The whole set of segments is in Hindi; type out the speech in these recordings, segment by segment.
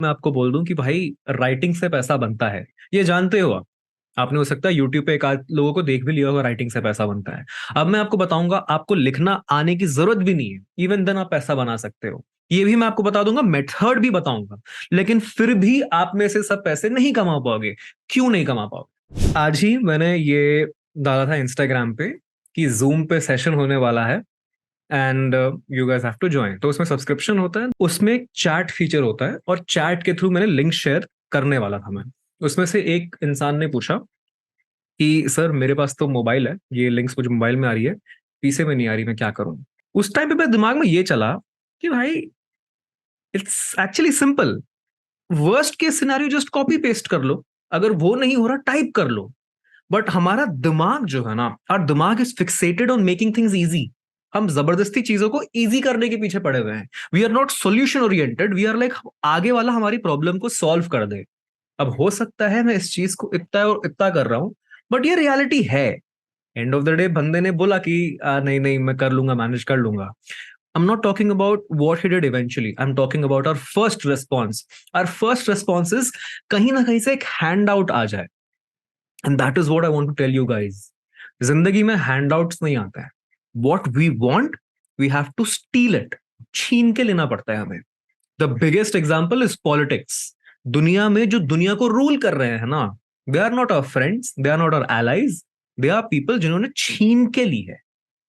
मैं आपको बोल दूं कि भाई राइटिंग से पैसा बनता है, ये जानते हो आप। आपने हो सकता है यूट्यूब पे एक आध लोगों को देख भी लिया होगा राइटिंग से पैसा बनता है। अब मैं आपको बताऊंगा, आपको लिखना आने की जरूरत भी नहीं है, इवन देन आप पैसा बना सकते हो। ये भी मैं आपको बता दूंगा, मेथड भी बताऊंगा। लेकिन फिर भी आप में से सब पैसे नहीं कमा पाओगे। क्यों नहीं कमा पाओगे? आज ही मैंने ये डाला था इंस्टाग्राम पे कि जूम पे सेशन होने वाला है and you guys have to join. तो उसमें सब्सक्रिप्शन होता है, उसमें एक चैट फीचर होता है और चैट के थ्रू मैंने लिंक शेयर करने वाला था मैं। उसमें से एक इंसान ने पूछा कि सर मेरे पास तो मोबाइल है, ये लिंक्स मुझे मोबाइल में आ रही है, पीसी में नहीं आ रही, मैं क्या करूं? उस टाइम पे मेरे दिमाग में ये चला कि भाई it's actually simple. Worst case scenario just copy paste कर लो, अगर वो नहीं हो रहा टाइप कर लो। बट हमारा दिमाग जो है ना, और दिमाग is fixated on making things easy. हम जबरदस्ती चीजों को इजी करने के पीछे पड़े हुए हैं। We are not solution oriented, we are like आगे वाला हमारी प्रॉब्लम को सॉल्व कर दे। अब हो सकता है मैं इस चीज को इतना और इतना कर रहा हूं, बट ये रियलिटी है। एंड ऑफ द डे बंदे ने बोला कि नहीं नहीं मैं कर लूंगा, मैनेज कर लूंगा। I'm not talking about what he did eventually. I'm talking about our first response. Our first response is कहीं ना कहीं से एक हैंड आउट आ जाए। And that is what I want to tell you guys. जिंदगी में हैंडआउट्स नहीं आता है। What we want, we have to steal it. छीन के लेना पड़ता है हमें। The biggest example is politics. दुनिया में जो दुनिया को रूल कर रहे हैं ना, they are not our friends, they are not our allies, they are people जिन्होंने छीन के ली है।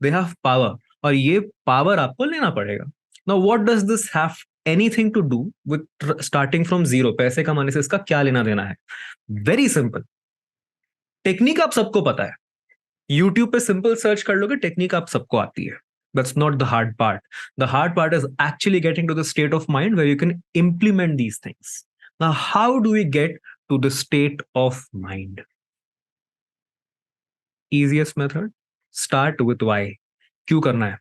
दे हैव पावर, और ये पावर आपको लेना पड़ेगा। Now what does this have anything to do with starting from zero? पैसे कमाने से इसका क्या लेना देना है? Very simple. टेक्निक आप सबको पता है, यूट्यूब पे सिंपल सर्च कर लोगे, टेक्निक आप सबको आती है। That's not the hard part. The hard part is actually getting to the state of mind where you can implement these things. Now, how do we get to the state of mind? Easiest method, start with why. क्यों करना है?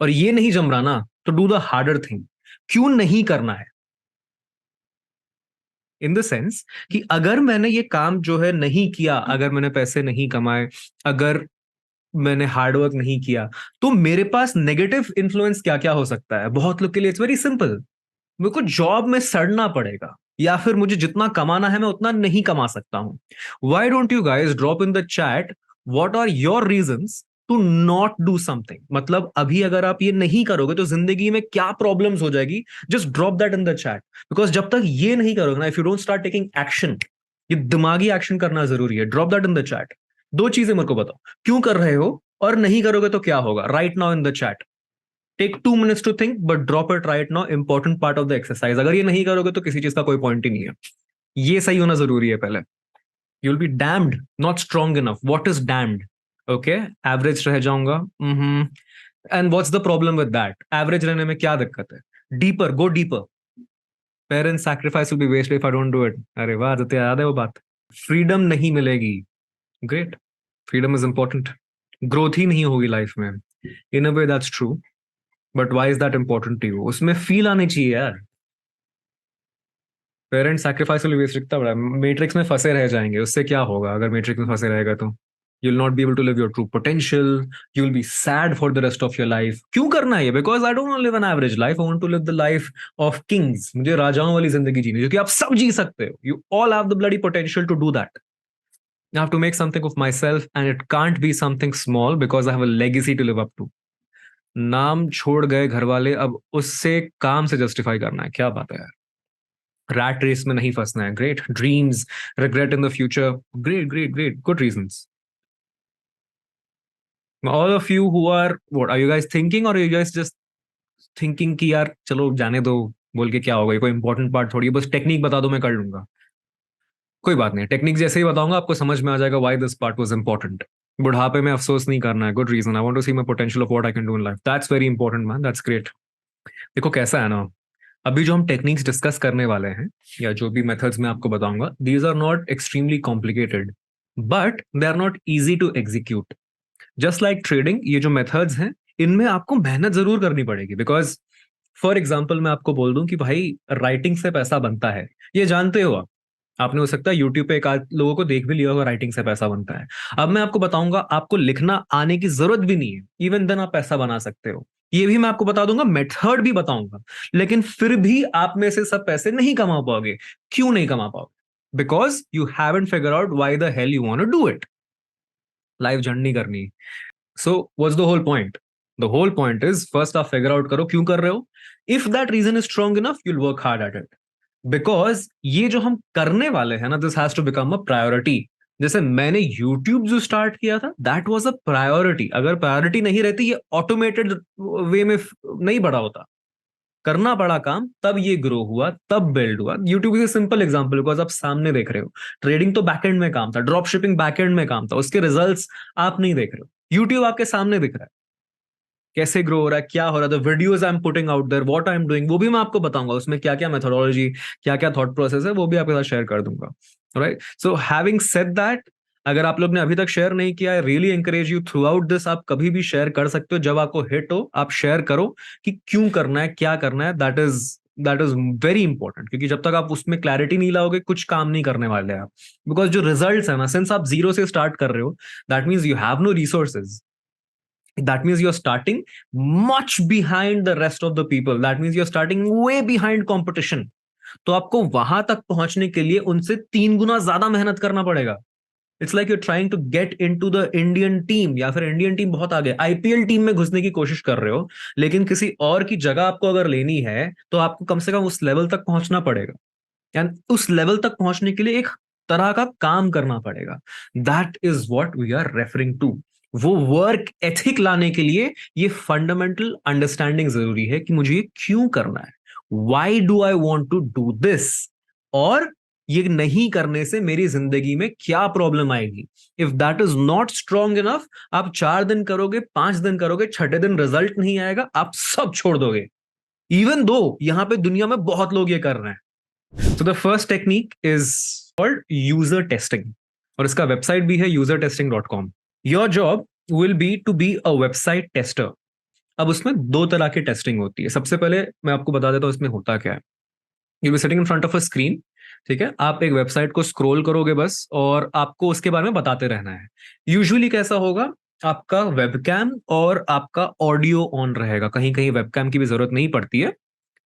और ये नहीं जम रहा ना, तो do the harder thing. क्यों नहीं करना है? इन द सेंस कि अगर मैंने ये काम जो है नहीं किया, अगर मैंने पैसे नहीं कमाए, अगर मैंने हार्डवर्क नहीं किया, तो मेरे पास नेगेटिव इन्फ्लुएंस क्या क्या हो सकता है? बहुत लोग के लिए इट्स वेरी सिंपल। मेरे को जॉब में सड़ना पड़ेगा, या फिर मुझे जितना कमाना है मैं उतना नहीं कमा सकता हूं। Why don't you guys drop in the chat what are your reasons to not do something? मतलब अभी अगर आप ये नहीं करोगे तो जिंदगी में क्या प्रॉब्लम्स हो जाएगी? Just drop that in the chat. Because जब तक ये नहीं करोगे ना, if you don't start taking action, ये दिमागी एक्शन करना जरूरी है। Drop that in the chat. दो चीजें मेरे को बताओ, क्यों कर रहे हो और नहीं करोगे तो क्या होगा? Right now in the chat. Take 2 minutes to think but drop it right now. Important part of the exercise. अगर ये नहीं करोगे तो किसी चीज का कोई पॉइंट ही नहीं है। ये सही होना जरूरी है पहले। You will be damned, not strong enough. What is damned? Okay, average रह जाऊंगा। And what's the problem with that? Average रहने में क्या दिक्कत है? Deeper, go deeper. Parents sacrifice will be waste if I don't do it. अरे वाह, तो याद है वो बात। फ्रीडम नहीं मिलेगी। Great, freedom is important. Growth ही नहीं होगी लाइफ में। In a way that's true, but why is that important to you? उसमें फील आनी चाहिए यार। पेरेंट सैक्रिफाइस विल वेस्ट इतना बड़ा। मैट्रिक्स में फंसे रह जाएंगे, उससे क्या होगा? अगर मैट्रिक्स में फंसे रहेगा तो you will not be able to live your true potential. You will be sad for the rest of your life. क्यों करना है ये? Because I don't want live an average life, I want to live the life of kings. मुझे राजाओं वाली जिंदगी जीनी, जो कि आप सब जी सकते हो। You all have the bloody potential to do that. I have to make something of myself, and it can't be something small because I have a legacy to live up to. नाम छोड़ गए घर वाले, अब उससे काम से जस्टिफाई करना है? क्या बात है यार। रैट रेस में नहीं फंसना है। Great dreams, regret in the future. Great great great, good reasons. All of you who are, what are you guys thinking? और यू गाइस जस्ट थिंकिंग कि यार चलो जाने दो, बोल के क्या होगा? ये कोई इंपॉर्टेंट पार्ट थोड़ी है, बस टेक्निक बता दो मैं कर लूंगा। कोई बात नहीं, टेक्निक जैसे ही बताऊंगा आपको समझ में आ जाएगा why this part was important. बुढ़ापे में अफसोस नहीं करना है। Good reason. I want to see my potential of what I can do in life. That's very important man, that's great. देखो कैसा है ना, अभी जो हम टेक्निक्स डिस्कस करने वाले हैं, या जो भी मेथड्स मैं आपको बताऊंगा, these are not extremely complicated, but they are not easy to execute. Just like trading, ये जो मेथड्स हैं, इनमें आपको मेहनत जरूर करनी पड़ेगी। बिकॉज फॉर एग्जाम्पल मैं आपको बोल दूं कि भाई राइटिंग से पैसा बनता है, ये जानते हो आप। आपने हो सकता है यूट्यूब पे एक आध लोगों को देख भी लिया होगा राइटिंग से पैसा बनता है। अब मैं आपको बताऊंगा, आपको लिखना आने की जरूरत भी नहीं है, इवन देन आप पैसा बना सकते हो। ये भी मैं आपको बता दूंगा, मेथड भी बताऊंगा, लेकिन फिर भी आप में से सब पैसे नहीं कमा पाओगे। क्यों नहीं कमा पाओगे? Because you haven't figure out why the hell you want to do it. Life journey करनी। So what's the whole point? The whole point is, first आप फिगर आउट करो क्यों कर रहे हो। If that reason is strong enough, you'll work hard at it. Because ये जो हम करने वाले हैं ना, this has to become a priority. जैसे मैंने YouTube जो स्टार्ट किया था, दैट वाज अ प्रायोरिटी। अगर प्रायोरिटी नहीं रहती, ये ऑटोमेटेड वे में नहीं बढ़ा होता। करना पड़ा काम, तब ये ग्रो हुआ, तब बिल्ड हुआ। YouTube is simple example, because आप सामने देख रहे हो। ट्रेडिंग तो बैकएंड में काम था, ड्रॉप शिपिंग बैकएंड में काम था, उसके रिजल्ट्स आप नहीं देख रहे हो। यूट्यूब आपके सामने दिख रहा है, कैसे ग्रो हो रहा है, क्या हो रहा है, the videos I am putting out there, what I am doing, वो भी मैं आपको बताऊंगा। उसमें क्या क्या मेथोडोलॉजी, क्या क्या थॉट प्रोसेस है, वो भी आपके साथ शेयर कर दूंगा। Right? So having said that, अगर आप लोग ने अभी तक शेयर नहीं किया, I really encourage you throughout this, आप कभी भी शेयर कर सकते हो। जब आपको हिट हो, आप शेयर करो कि क्यों करना है, क्या करना है। दैट इज वेरी इंपॉर्टेंट, क्योंकि जब तक आप उसमें क्लैरिटी नहीं लाओगे, कुछ काम नहीं करने वाले आप। बिकॉज जो रिजल्ट है ना, सिंस आप जीरो से स्टार्ट कर रहे हो, that means you have no resources. That means you're starting much behind the rest of the people. That means you're starting way behind competition. तो आपको वहां तक पहुंचने के लिए उनसे 3 गुना ज्यादा मेहनत करना पड़ेगा। It's like you're trying to get into the Indian team, या फिर इंडियन टीम बहुत आगे, आईपीएल टीम में घुसने की कोशिश कर रहे हो, लेकिन किसी और की जगह आपको अगर लेनी है, तो आपको कम से कम उस लेवल तक पहुंचना पड़ेगा। एंड उस लेवल तक पहुंचने के लिए एक तरह का काम करना पड़ेगा। That is what we are referring to. वो वर्क एथिक लाने के लिए ये फंडामेंटल अंडरस्टैंडिंग जरूरी है कि मुझे ये क्यों करना है, why do I want to do this, और ये नहीं करने से मेरी जिंदगी में क्या प्रॉब्लम आएगी। If that is not strong enough, आप 4 दिन करोगे, 5 दिन करोगे, छठे दिन रिजल्ट नहीं आएगा, आप सब छोड़ दोगे। इवन दो यहां पे दुनिया में बहुत लोग ये कर रहे हैं। So the first technique is called user testing, और इसका वेबसाइट भी है usertesting.com. Your job will be to be a website tester. अब उसमें 2 तरह की टेस्टिंग होती है। सबसे पहले मैं आपको बता देता हूँ इसमें होता क्या है। You be sitting in front of a screen, ठीक है, आप एक वेबसाइट को स्क्रॉल करोगे बस, और आपको उसके बारे में बताते रहना है। यूजुअली कैसा होगा, आपका वेबकैम और आपका ऑडियो ऑन रहेगा, कहीं कहीं वेबकैम की भी जरूरत नहीं पड़ती है।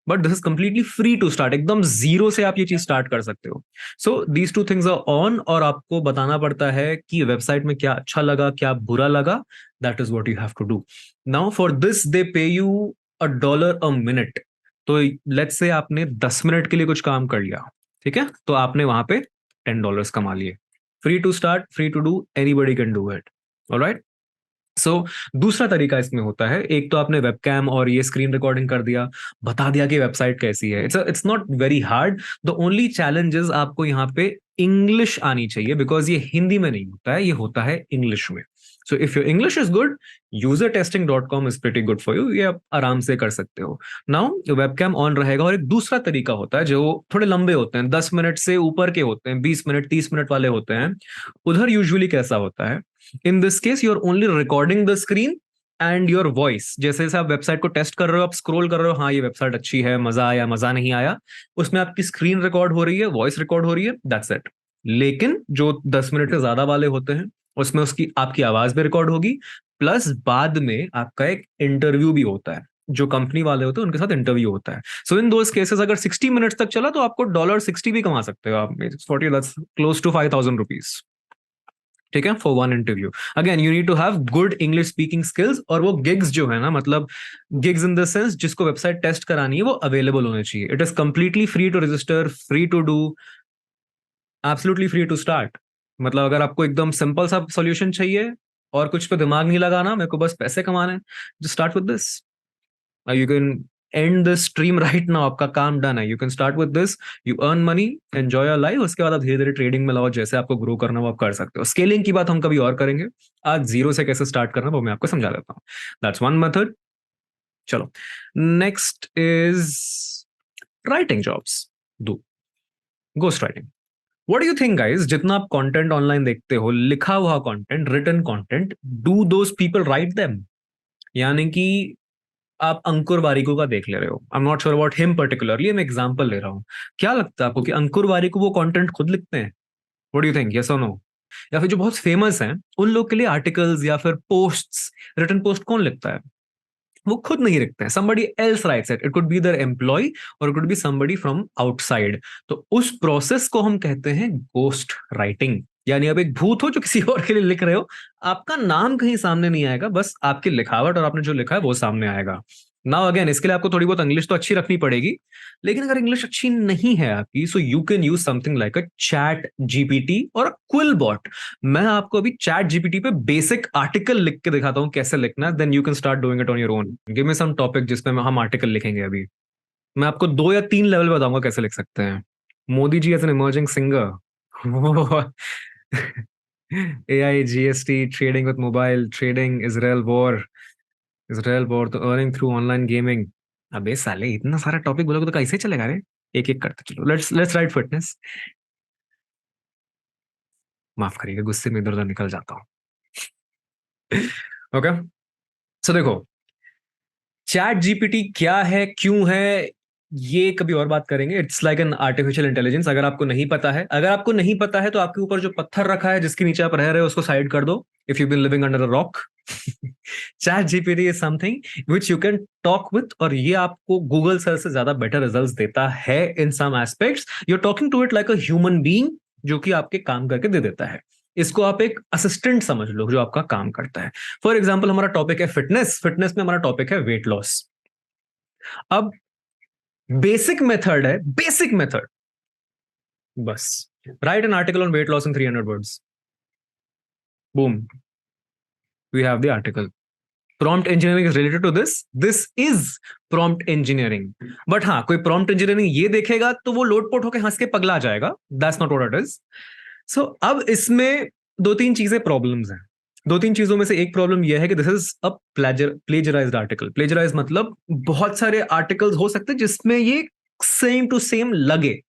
But this is completely free to start, एकदम जीरो से आप ये चीज स्टार्ट कर सकते हो। So these two things are on, और आपको बताना पड़ता है कि वेबसाइट में क्या अच्छा लगा, क्या बुरा लगा। That is what you have to do. Now for this they pay you $1 a minute। तो लेट्स से आपने 10 मिनट के लिए कुछ काम कर लिया, ठीक है, तो आपने वहां पे $10 कमा लिए। Free to start, free to do, anybody can do it. Alright? So दूसरा तरीका इसमें होता है, एक तो आपने वेबकैम और ये स्क्रीन रिकॉर्डिंग कर दिया, बता दिया कि वेबसाइट कैसी है। It's not very hard. The only challenge is आपको यहाँ पे इंग्लिश आनी चाहिए, बिकॉज ये हिंदी में नहीं होता है, ये होता है इंग्लिश में। So if your English is good, usertesting.com is pretty good for you, ये आप आराम से कर सकते हो। नाउ वेबकैम ऑन रहेगा, और एक दूसरा तरीका होता है जो थोड़े लंबे होते हैं, 10 मिनट से ऊपर के होते हैं, 20 मिनट 30 मिनट वाले होते हैं। उधर यूजुअली कैसा होता है, in this case you are only recording the screen and your voice. जैसे जैसे आप वेबसाइट को टेस्ट कर रहे हो, आप स्क्रॉल कर रहे हो, हाँ ये वेबसाइट अच्छी है, मजा आया, मजा नहीं आया, उसमें आपकी स्क्रीन रिकॉर्ड हो रही है, वॉइस रिकॉर्ड हो रही है, दैट्स इट। लेकिन जो 10 मिनट से ज्यादा वाले होते हैं, उसमें उसकी आपकी आवाज भी रिकॉर्ड होगी, प्लस बाद में आपका एक इंटरव्यू भी होता है, जो कंपनी वाले होते हैं उनके साथ इंटरव्यू होता है। सो इन दोस केसेस अगर 60 मिनट्स तक चला, तो आपको $60 भी कमा सकते हो आप, 40, क्लोज टू ₹5,000, ठीक है, for one interview. Again you need to have good English speaking skills, और वो गिग्स जो है ना, मतलब गिग्स इन द सेंस जिसको वेबसाइट टेस्ट करानी है, वो अवेलेबल होने चाहिए। It is completely free to register, free to do, absolutely free to start. मतलब अगर आपको एकदम सिंपल सा सॉल्यूशन चाहिए और कुछ पे दिमाग नहीं लगाना, मेरे को बस पैसे कमाने, just start with this. You can and this stream right now, आपका काम डन है। You can start with this, you earn money, enjoy your life, उसके बाद आप धीरे धीरे ट्रेडिंग में लाओ, जैसे आपको ग्रो करना वो आप कर सकते हो। स्केलिंग की बात हम कभी और करेंगे, आज जीरो से कैसे स्टार्ट करना वो मैं आपको समझा देता हूँ। That's one method. चलो, नेक्स्ट इज राइटिंग जॉब्स। दो, ghost writing. What do you think guys, जितना आप कंटेंट ऑनलाइन देखते हो, लिखा हुआ content, written content, do those people write them? यानी कि आप अंकुर वारिको का देख ले रहे हो, आई am not sure about him particularly, मैं एग्जांपल ले रहा हूँ। क्या लगता है आपको कि अंकुर वारिको वो कंटेंट खुद लिखते हैं? What do you think, yes और नो? या फिर जो बहुत फेमस हैं, उन लोग के लिए आर्टिकल्स या फिर पोस्ट्स, रिटन पोस्ट कौन लिखता है? वो खुद नहीं लिखते हैं, somebody else writes it, it could be their employee or it could be somebody from outside। तो उस प्रोसेस को हम कहते हैं गोस्ट राइटिंग। यानी आप एक भूत हो जो किसी और के लिए लिख रहे हो, आपका नाम कहीं सामने नहीं आएगा, बस आपकी लिखावट और आपने जो लिखा है वो सामने आएगा। नाउ अगेन, इसके लिए आपको थोड़ी बहुत इंग्लिश तो अच्छी रखनी पड़ेगी, लेकिन अगर इंग्लिश अच्छी नहीं है आपकी, so you can use something like a ChatGPT और अ क्विल बॉट। मैं आपको अभी चैट जीपीटी पे बेसिक आर्टिकल लिख के दिखाता हूँ कैसे लिखना, then you can start doing it on your own. Give me some topic जिसपे हम आर्टिकल लिखेंगे अभी। मैं आपको 2 या 3 लेवल बताऊंगा कैसे लिख सकते हैं। Modi ji as an emerging singer, AI, GST, trading with mobile, trading, Israel war, तो अर्निंग थ्रू ऑनलाइन गेमिंग। अबे साले, इतना सारा टॉपिक बोलोगे तो कैसे चलेगा रे? एक एक करते चलो। Let's write fitness. माफ करिएगा, गुस्से में इधर उधर निकल जाता हूँ। ओके, सो देखो, चैट जीपीटी क्या है, क्यों है, ये कभी और बात करेंगे। It's like an artificial intelligence. अगर आपको नहीं पता है तो आपके ऊपर जो पत्थर रखा है जिसके नीचे आप रह रहे हो उसको साइड कर दो। If you been living under a rock, ChatGPT is something which you can talk with, और ये आपको गूगल सर्च से ज्यादा बेटर रिजल्ट्स देता है in some aspects. You are talking to it like a human being जो कि आपके काम करके दे देता है। इसको आप एक असिस्टेंट समझ लो जो आपका काम करता है। फॉर एग्जाम्पल, हमारा टॉपिक है फिटनेस, फिटनेस में हमारा टॉपिक है वेट लॉस। अब बेसिक मेथड है, बेसिक मेथड, बस write an article on weight loss in 300 words, boom, we have the article. Prompt engineering is related to this is prompt engineering. But हाँ, कोई प्रॉम्प्ट इंजीनियरिंग ये देखेगा तो वो लोटपोट होकर हंस के पगला जाएगा। That's not what it is. So अब इसमें 2-3 चीजें प्रॉब्लम्स हैं। 2-3 चीजों में से एक प्रॉब्लम यह है कि this is a plagiarised article. Plagiarise मतलब बहुत सारे आर्टिकल्स हो सकते हैं जिसमें ये सेम टू सेम लगे।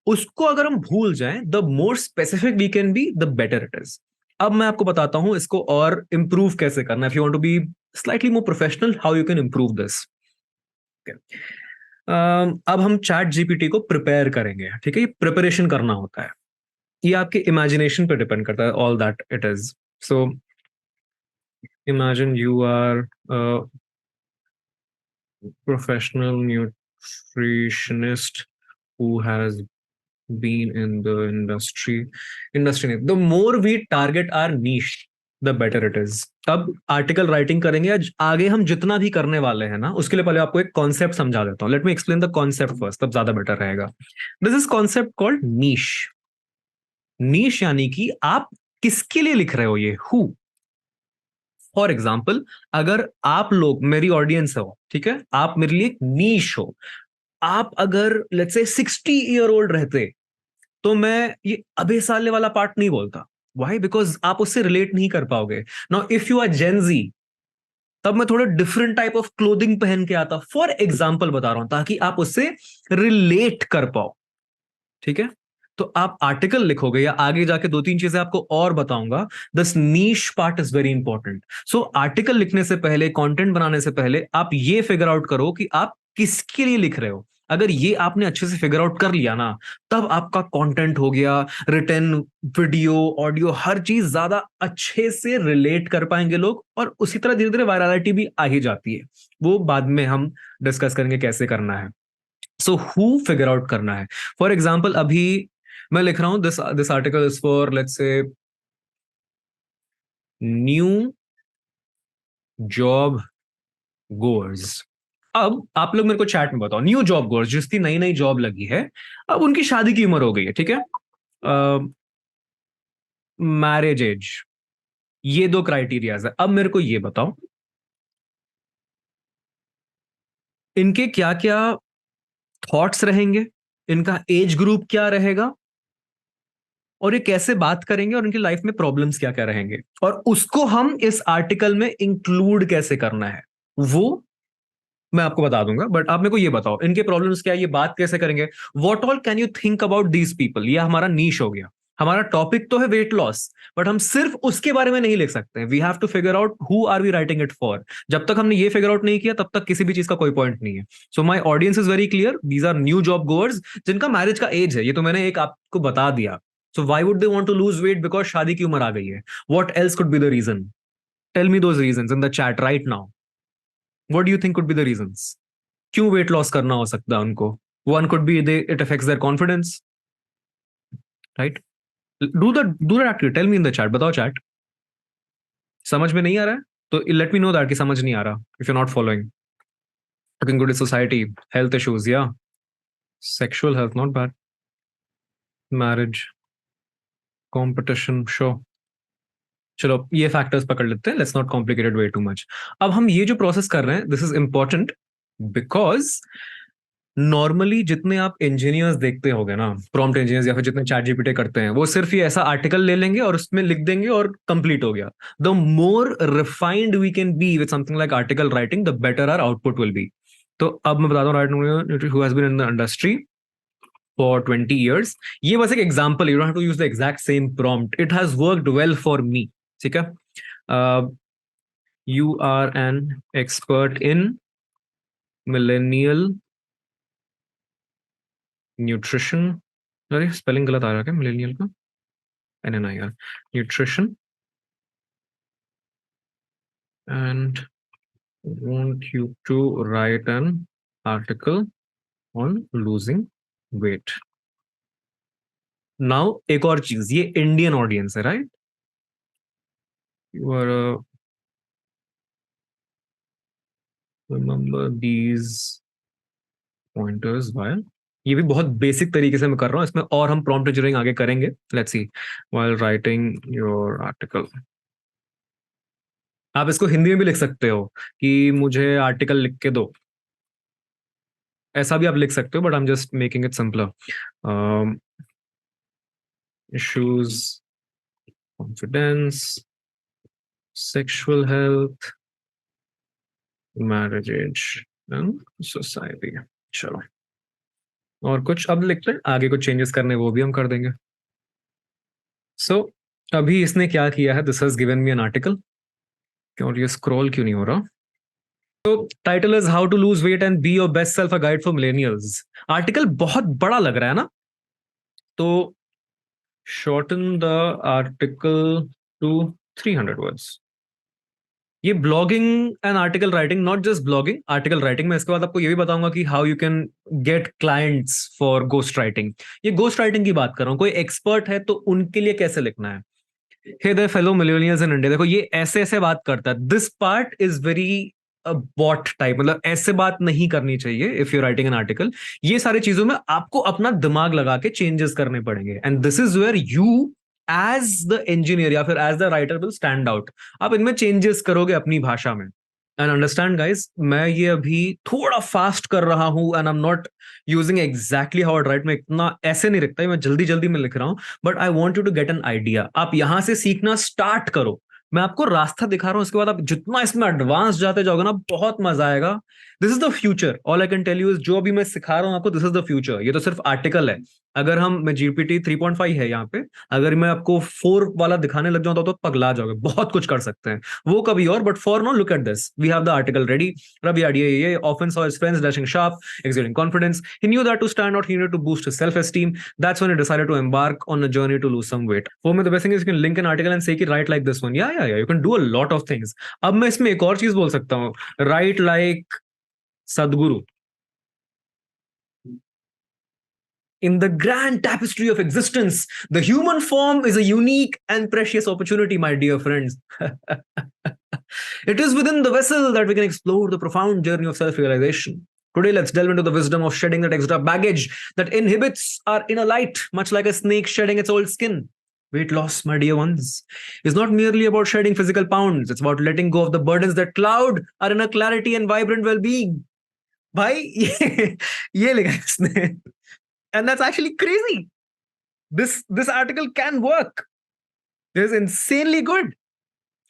उसको अगर हम भूल जाएं, the more specific we can be the better it is. अब मैं आपको बताता हूं इसको और इंप्रूव कैसे करना। If you want to be slightly more professional, how you can improve this. अब हम चैट जीपीटी को प्रिपेयर करेंगे, ठीक है? ये प्रिपरेशन करना होता है, ये आपके इमेजिनेशन पे डिपेंड करता है, all that it is. So imagine you are professional nutritionist who has been in the industry, the more we target our niche, the better it is। अब आर्टिकल राइटिंग करेंगे, आज आगे हम जितना भी करने वाले हैं ना, उसके लिए पहले आपको एक कॉन्सेप्ट समझा देता हूं। Let me explain the concept first, तब ज्यादा बेटर रहेगा। दिस इज कॉन्सेप्ट कॉल्ड नीश। नीश यानी कि आप किसके लिए लिख रहे हो, ये हु। फॉर एग्जाम्पल, अगर आप लोग मेरी ऑडियंस हो, ठीक है, आप मेरे लिए नीश हो। आप अगर लेट्स से 60 ईयर ओल्ड रहते तो मैं ये अबे साले वाला पार्ट नहीं बोलता। वाई? बिकॉज आप उससे रिलेट नहीं कर पाओगे। Now if you are Gen Z, तब मैं थोड़ा डिफरेंट टाइप ऑफ क्लोथिंग पहन के आता, फॉर एग्जाम्पल बता रहा हूं, ताकि आप उससे रिलेट कर पाओ, ठीक है? तो आप आर्टिकल लिखोगे या आगे जाके 2-3 चीजें आपको और बताऊंगा। This niche part is very important. So article लिखने से पहले, कंटेंट बनाने से पहले, आप ये फिगर आउट करो कि आप किसके लिए लिख रहे हो। अगर ये आपने अच्छे से फिगर आउट कर लिया ना, तब आपका कंटेंट हो गया, रिटन, वीडियो, ऑडियो, हर चीज ज्यादा अच्छे से रिलेट कर पाएंगे लोग, और उसी तरह धीरे धीरे वायरलिटी भी आ ही जाती है। वो बाद में हम डिस्कस करेंगे कैसे करना है। सो हु फिगर आउट करना है। फॉर एग्जाम्पल, अभी मैं लिख रहा हूं, this this article is for let's say new job goers. अब आप लोग मेरे को चैट में बताओ, न्यू जॉब गोअर्स जिसकी नई नई जॉब लगी है, अब उनकी शादी की उम्र हो गई है, ठीक है, मैरिज एज, ये 2 क्राइटेरियाज है। अब मेरे को ये बताओ, इनके क्या क्या थॉट्स रहेंगे, इनका एज ग्रुप क्या रहेगा, और ये कैसे बात करेंगे, और उनकी लाइफ में प्रॉब्लम्स क्या क्या रहेंगे, और उसको हम इस आर्टिकल में इंक्लूड कैसे करना है, वो मैं आपको बता दूंगा। बट आप मेरे को ये बताओ, इनके प्रॉब्लम्स क्या है, ये बात कैसे करेंगे, what all can you think about these people. ये हमारा नीश हो गया। हमारा टॉपिक तो है वेट लॉस, बट हम सिर्फ उसके बारे में नहीं लिख सकते। We have to figure out who are we writing it for. जब तक हमने ये फिगर आउट नहीं किया, तब तक किसी भी चीज का कोई पॉइंट नहीं है। So my audience is very clear, these are new job goers जिनका मैरिज का एज है, ये तो मैंने एक आपको बता दिया। So why would they want to lose weight? Because शादी की उम्र आ गई है। What else could be the reason? Tell me those reasons in the chat right now. What do you think could be the reasons? क्यों वेट लॉस करना हो सकता है उनको? One could be they it affects their confidence, right? Do that actually, tell me in the chat, बताओ चैट, समझ में नहीं आ रहा है तो लेट मी नो दैट कि समझ नहीं आ रहा, if you not following. Looking good in society, health issues, yeah. Sexual health, not bad. Marriage, competition, sure. चलो ये फैक्टर्स पकड़ लेते हैं, let's not complicated way too much. अब हम ये जो प्रोसेस कर रहे हैं, this is important because normally जितने आप इंजीनियर्स देखते होगे ना, प्रॉम्प्ट इंजीनियर्स या फिर जितने चैट जीपीटी करते हैं, वो सिर्फ ये ऐसा आर्टिकल ले लेंगे और उसमें लिख देंगे और कंप्लीट हो गया. The more refined we can be with something like article writing, the better our output will be. तो अब मैं बताता हूँ, right, who has been in the industry for 20 years. ये बस एक example, you don't have to use the exact same prompt. It has worked well for me. ठीक है. You are an expert in millennial nutrition. अरे स्पेलिंग गलत आ रहा है क्या मिलेनियल का? NNIR, nutrition, and want you to write an article on losing weight. Now एक और चीज, ये इंडियन ऑडियंस है, right? You are remember these pointers while, ये भी बहुत बेसिक तरीके से मैं कर रहा हूँ इसमें, और हम प्रॉम्प्ट इंजीनियरिंग आगे करेंगे. Let's see. while writing your article, आप इसको हिंदी में भी लिख सकते हो कि मुझे आर्टिकल लिख के दो, ऐसा भी आप लिख सकते हो, but I am just making it simpler. issues, confidence, sexual health, marriage age and society. चलो और कुछ अब लिखते हैं, आगे कुछ चेंजेस करने वो भी हम कर देंगे. सो अभी इसने क्या किया है, this has given me an article. और ये स्क्रॉल क्यों नहीं हो रहा? तो title is how to lose weight and be your best self, a guide for millennials. Article बहुत बड़ा लग रहा है ना, तो shorten the article to 300 words. ये blogging and article writing, not just blogging, article writing में इसके बाद आपको ये भी बताऊंगा कि how you can get clients for ghost writing. ये गोस्ट राइटिंग की बात कर रहा हूं, कोई एक्सपर्ट है तो उनके लिए कैसे लिखना है. Hey there fellow millennials in India, देखो ये ऐसे ऐसे बात करता है. This part is very bot type, मतलब ऐसे बात नहीं करनी चाहिए if you writing an article. ये सारी चीजों में आपको अपना दिमाग लगा के चेंजेस करने पड़ेंगे, and this is where you as the engineer या फिर as the writer will stand out. आप इनमें चेंजेस करोगे अपनी भाषा में. एंड अंडरस्टैंड गाइज, मैं ये अभी थोड़ा फास्ट कर रहा हूं and I am not using exactly how right. मैं इतना ऐसे नहीं लिखता, मैं जल्दी जल्दी में लिख रहा हूं, but I want you to get an idea. आप यहां से सीखना स्टार्ट करो, मैं आपको रास्ता दिखा रहा हूं, उसके बाद आप जितना इसमें एडवांस जाते जाओगे ना, बहुत मजा आएगा. This is the future. All I can tell you is, जो अभी मैं सिखा रहा हूं आपको, दिस इज द फ्यूचर. ये तो सिर्फ आर्टिकल है. अगर मैं GPT 3.5 है यहाँ पे, अगर मैं आपको 4 वाला दिखाने लग जाऊं तो पगला जाओगे. बहुत कुछ कर सकते हैं वो कभी और, but for no look at this, we have the article ready. Ravi ये often saw his friends dashing sharp, exuding confidence. He knew that to stand out, he needed to boost his self-esteem. That's when he decided to embark on a journey to lose some weight. For me, the best thing is you can link an article and say कि write like this one. Yeah. You can do a lot of things. अब मैं इसमें एक और चीज बोल सकता हूँ, write like Sadhguru. In the grand tapestry of existence, the human form is a unique and precious opportunity, my dear friends. It is within the vessel that we can explore the profound journey of self-realization. Today, let's delve into the wisdom of shedding that extra baggage that inhibits our inner light, much like a snake shedding its old skin. Weight loss, my dear ones, is not merely about shedding physical pounds. It's about letting go of the burdens that cloud our inner clarity and vibrant well-being. भाई ये लिखा है इसने. And that's actually crazy. This article can work. This is insanely good.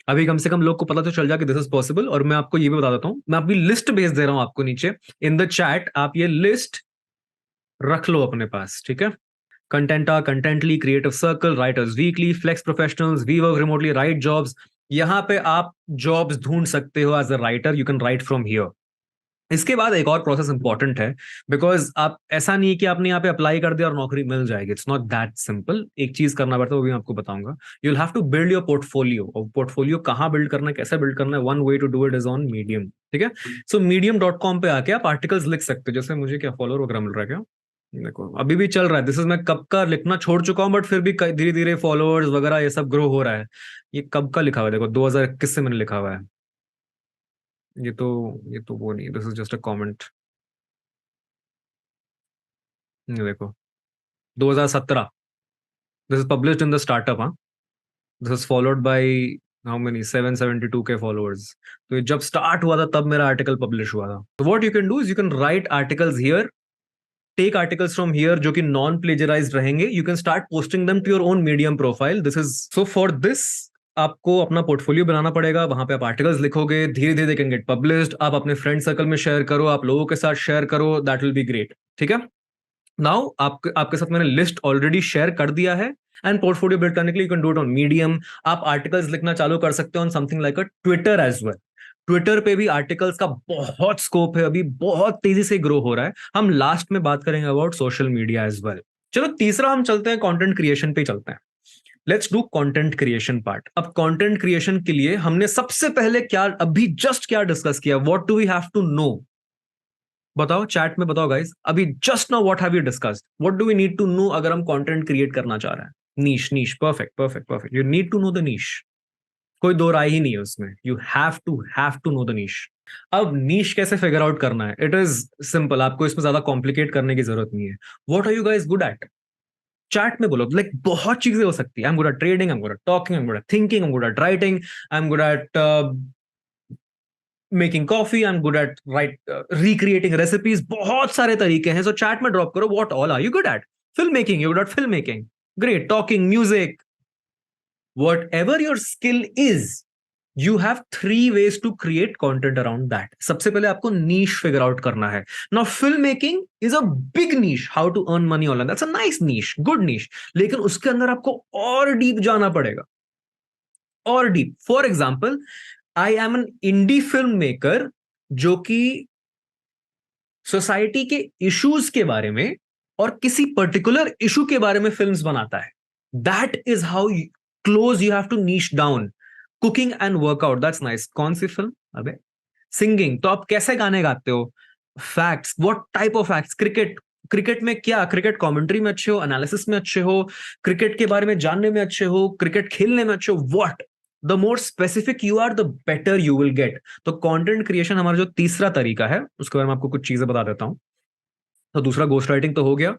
अभी कम से कम लोग को पता तो चल जाए कि दिस इज पॉसिबल. और मैं आपको ये भी बता देता हूं, मैं अभी लिस्ट भेज दे रहा हूं आपको नीचे इन द चैट. आप ये लिस्ट रख लो अपने पास, ठीक है? Contenta, Contently, Creative Circle, Writers Weekly, Flex Professionals, We Work Remotely, Write Jobs. यहाँ पे आप जॉब्स ढूंढ सकते हो as a writer. You can write from here. इसके बाद एक और प्रोसेस इंपॉर्टेंट है, बिकॉज आप ऐसा नहीं है कि आपने यहाँ पे अप्लाई कर दिया और नौकरी मिल जाएगी। It's not that simple. एक चीज करना पड़ता है, वो भी मैं आपको बताऊंगा। You will have to build your portfolio. और पोर्टफोलियो कहाँ बिल्ड करना है, कैसे बिल्ड करना है, one way to do it is on Medium. ठीक है, सो medium.com पे आके आप आर्टिकल्स लिख सकते हो। जैसे मुझे क्या फॉलोअर वगैरह मिल रहा है क्या? देखो अभी भी चल रहा है। दिस इज, मैं कब का लिखना छोड़ चुका हूँ, बट फिर भी धीरे धीरे फॉलोअर्स वगैरह ये सब ग्रो हो रहा है। ये कब का लिखा हुआ है? देखो 2021 से मैंने लिखा हुआ है। ये तो वो नहीं, this is just a comment. ये देखो 2017, this is published in the startup. हाँ, this is followed by how many, 772 K followers. तो ये जब स्टार्ट हुआ था तब मेरा आर्टिकल पब्लिश हुआ था। तो what you can do is you can write articles here, take articles from here जो कि नॉन प्लेजराइज्ड रहेंगे। You can start posting them to your own Medium profile. This is so for this आपको अपना पोर्टफोलियो बनाना पड़ेगा। वहां पे आप आर्टिकल्स लिखोगे, धीरे धीरे दे कैन गेट पब्लिश्ड। आप अपने फ्रेंड सर्कल में शेयर करो, आप लोगों के साथ शेयर करो, दैट विल बी ग्रेट। ठीक है, नाउ आपके साथ मैंने लिस्ट ऑलरेडी शेयर कर दिया है। एंड पोर्टफोलियो बिल्ड करने के लिए you can do it on Medium. आप आर्टिकल्स लिखना चालू कर सकते हो on something like a Twitter as well. Twitter पे भी आर्टिकल्स का बहुत स्कोप है, अभी बहुत तेजी से ग्रो हो रहा है। हम लास्ट में बात करेंगे about social media as well. चलो तीसरा हम चलते हैं, कंटेंट क्रिएशन पे चलते हैं। Let's do content creation part. अब कंटेंट क्रिएशन के लिए हमने सबसे पहले क्या, अभी जस्ट क्या डिस्कस किया, what do we have to know? बताओ चैट में, बताओ गाइस, अभी just now what have you discussed, what do we need to know अगर हम कंटेंट क्रिएट करना चाह रहे हैं? Niche, niche, perfect perfect perfect. You need to know the niche, कोई दो राय ही नहीं है उसमें। You have to know the niche. अब नीश कैसे फिगर आउट करना है? इट इज सिंपल, आपको इसमें ज्यादा कॉम्प्लिकेट करने की जरूरत नहीं है। What are you guys good at? Chat में बोलो, लाइक बहुत चीजें हो सकती है। I am good at trading, I am good at talking, I am good at thinking, I am good at writing, I am good at making coffee, I am good at recreating recipes. बहुत सारे तरीके हैं। सो चैट में ड्रॉप करो, what all are you good at? Film making, you good at film making, great. Talking, music, whatever your skill is, you have 3 ways to create content around that. सबसे पहले आपको नीश फिगर आउट करना है। Now film making is a big niche, how to earn money online, that's a nice niche, good niche. लेकिन उसके अंदर आपको और डीप जाना पड़ेगा, और deep. For example, I am an indie film maker जो कि सोसाइटी के इश्यूज के बारे में और किसी पर्टिकुलर इशू के बारे में फिल्म्स बनाता है। That is how close you have to niche down. Cooking and workout, that's nice. कौन सी फिल्म? अबे सिंगिंग, तो आप कैसे गाने गाते हो? Facts, what type of facts? Cricket, cricket में क्या, क्रिकेट कमेंट्री में अच्छे हो, एनालिसिस में अच्छे हो, क्रिकेट के बारे में जानने में अच्छे हो, क्रिकेट खेलने में अच्छे हो, what? The more specific you are the better you will get. तो कंटेंट क्रिएशन हमारा जो तीसरा तरीका है, उसके बारे में आपको कुछ चीजें बता देता हूं। तो दूसरा गोस्ट राइटिंग तो हो गया।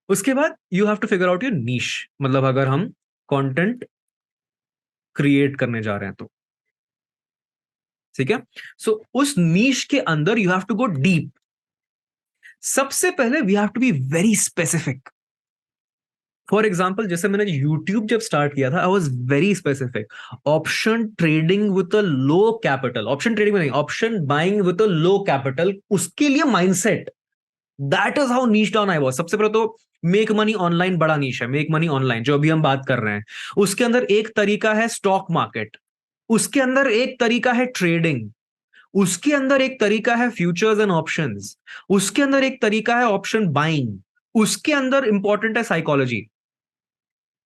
उसके बाद you have to figure out your niche, मतलब अगर हम कंटेंट क्रिएट करने जा रहे हैं तो, ठीक है। सो उस नीश के अंदर you have to go deep. सबसे पहले we have to be very specific. For example, जैसे मैंने यूट्यूब जब स्टार्ट किया था, I was very specific. Option trading with a low capital, option trading में नहीं, option buying with a low capital, उसके लिए mindset. That is how niche down I was. सबसे पहले तो मेक मनी ऑनलाइन बड़ा नीश है, मेक मनी ऑनलाइन जो अभी हम बात कर रहे हैं। उसके अंदर एक तरीका है स्टॉक मार्केट, उसके अंदर एक तरीका है ट्रेडिंग, उसके अंदर एक तरीका है फ्यूचर्स एंड ऑप्शंस, उसके अंदर एक तरीका है ऑप्शन बाइंग, उसके अंदर इंपॉर्टेंट है साइकोलॉजी।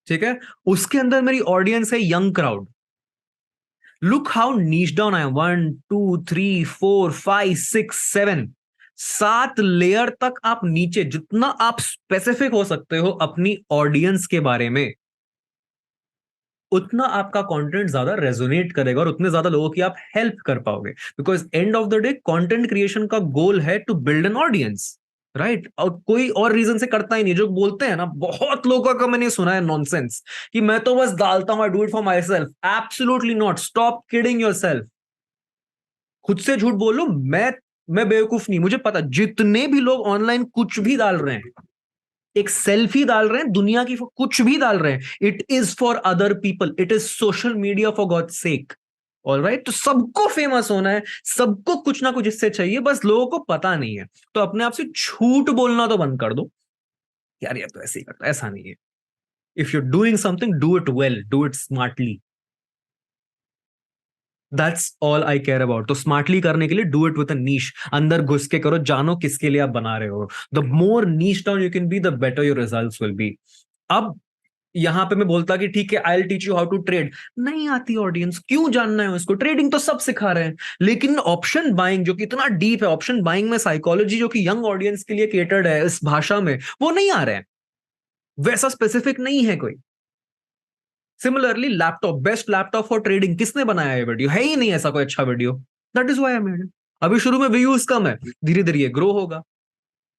ठीक है, उसके अंदर मेरी ऑडियंस है young crowd. Look how niche down I am. 1 2 3 4 5 6 7, 7 layer तक आप नीचे, जितना आप स्पेसिफिक हो सकते हो अपनी ऑडियंस के बारे में, उतना आपका कंटेंट ज्यादा रेजोनेट करेगा और उतने ज्यादा लोगों की आप हेल्प कर पाओगे। Because end of the day content creation का गोल है to build an audience, right? और कोई और रीजन से करता ही नहीं। जो बोलते हैं ना, बहुत लोगों का मैंने सुना है नॉनसेंस, कि मैं तो बस डालता हूं, I do it for my self. Absolutely not, stop kidding your self. खुद से झूठ बोलो। मैं बेवकूफ नहीं, मुझे पता जितने भी लोग ऑनलाइन कुछ भी डाल रहे हैं, एक सेल्फी डाल रहे हैं दुनिया की, कुछ भी डाल रहे हैं, it is for other people, it is social media for God sake. All right, तो सबको फेमस होना है, सबको कुछ ना कुछ इससे चाहिए, बस लोगों को पता नहीं है। तो अपने आप से झूठ बोलना तो बंद कर दो, यार ये तो ऐसे ही करता है, ऐसा नहीं है। If you doing something, do it well, do it smartly. That's all I care about. तो स्मार्टली करने के लिए डू इट विद अ नीश, अंदर घुस के करो, जानो किसके लिए आप बना रहे हो। The more niche down you can be, the better your results will be. अब यहां पे मैं बोलता कि ठीक है, I will teach you how to trade, नहीं आती ऑडियंस, क्यों जानना है उसको, ट्रेडिंग तो सब सिखा रहे हैं। लेकिन ऑप्शन बाइंग जो कि इतना डीप है, ऑप्शन बाइंग में साइकोलॉजी जो कि यंग ऑडियंस के लिए केटर्ड है इस भाषा में, वो नहीं आ रहे हैं, वैसा स्पेसिफिक नहीं है कोई। Similarly laptop, best laptop for trading, किसने बनाया है वीडियो, है ही नहीं ऐसा कोई अच्छा video. That is why I made it. अभी शुरू में व्यूज कम है, धीरे धीरे ये ग्रो होगा।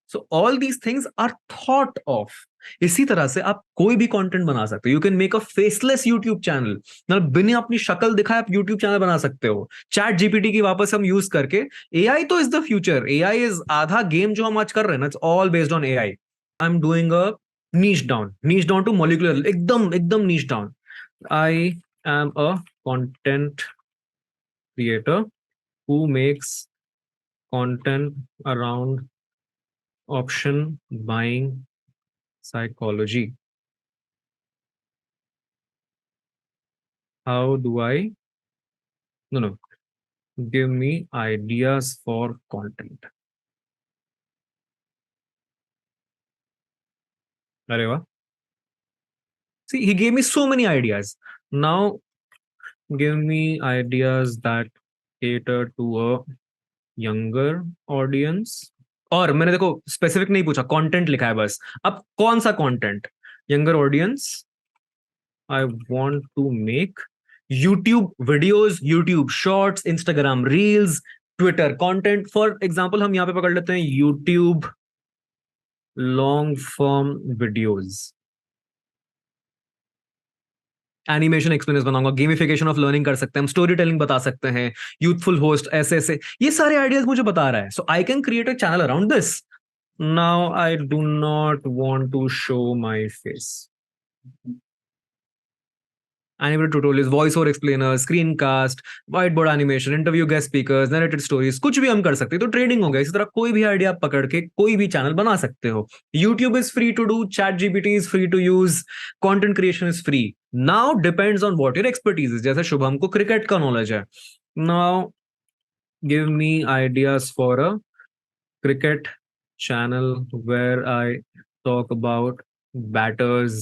So all these things are thought of. इसी तरह से आप कोई भी कंटेंट बना सकते हो। You can make a faceless YouTube channel, मतलब बिना अपनी शक्ल दिखाए आप यूट्यूब चैनल बना सकते हो, चैट जीपीटी की वापस हम यूज करके। एआई तो is the future, AI is आधा गेम जो हम आज कर रहे हैं ना, it's all based on AI. I am doing a नीच डाउन टू मॉलिक्यूलर, एकदम एकदम नीच down. I am a content creator who makes content around option buying psychology. How do I? No, no. Give me ideas for content. अरे वाह. See, he gave me so many ideas. Now, give me ideas that cater to a younger audience. और मैंने देखो स्पेसिफिक नहीं पूछा, कंटेंट लिखा है बस। अब कौन सा content? Younger audience, I want to make YouTube videos, YouTube shorts, Instagram reels, Twitter content. For example, हम यहाँ पे पकड़ लेते हैं YouTube long form videos. Animation experience बनाऊंगा, गेमिफिकेशन ऑफ लर्निंग कर सकते हैं हम, स्टोरी टेलिंग बता सकते हैं, यूथफुल होस्ट, ऐसे ऐसे, ये सारे आइडियाज मुझे बता रहा है। So I can create a channel around this. Now I do not want to show my face. Animated tutorials, voice over explainer, screen cast, white board animation, interview, guest speakers, narrated stories, कुछ भी हम कर सकते हैं। तो ट्रेडिंग हो गया। इसी तरह कोई भी आइडिया आप पकड़ के कोई भी चैनल बना सकते हो। YouTube is free to do, ChatGPT is free to use, content creation is free. Now depends on what your expertise is. जैसे शुभम को क्रिकेट का नॉलेज है, now give me ideas for a cricket channel where I talk about batters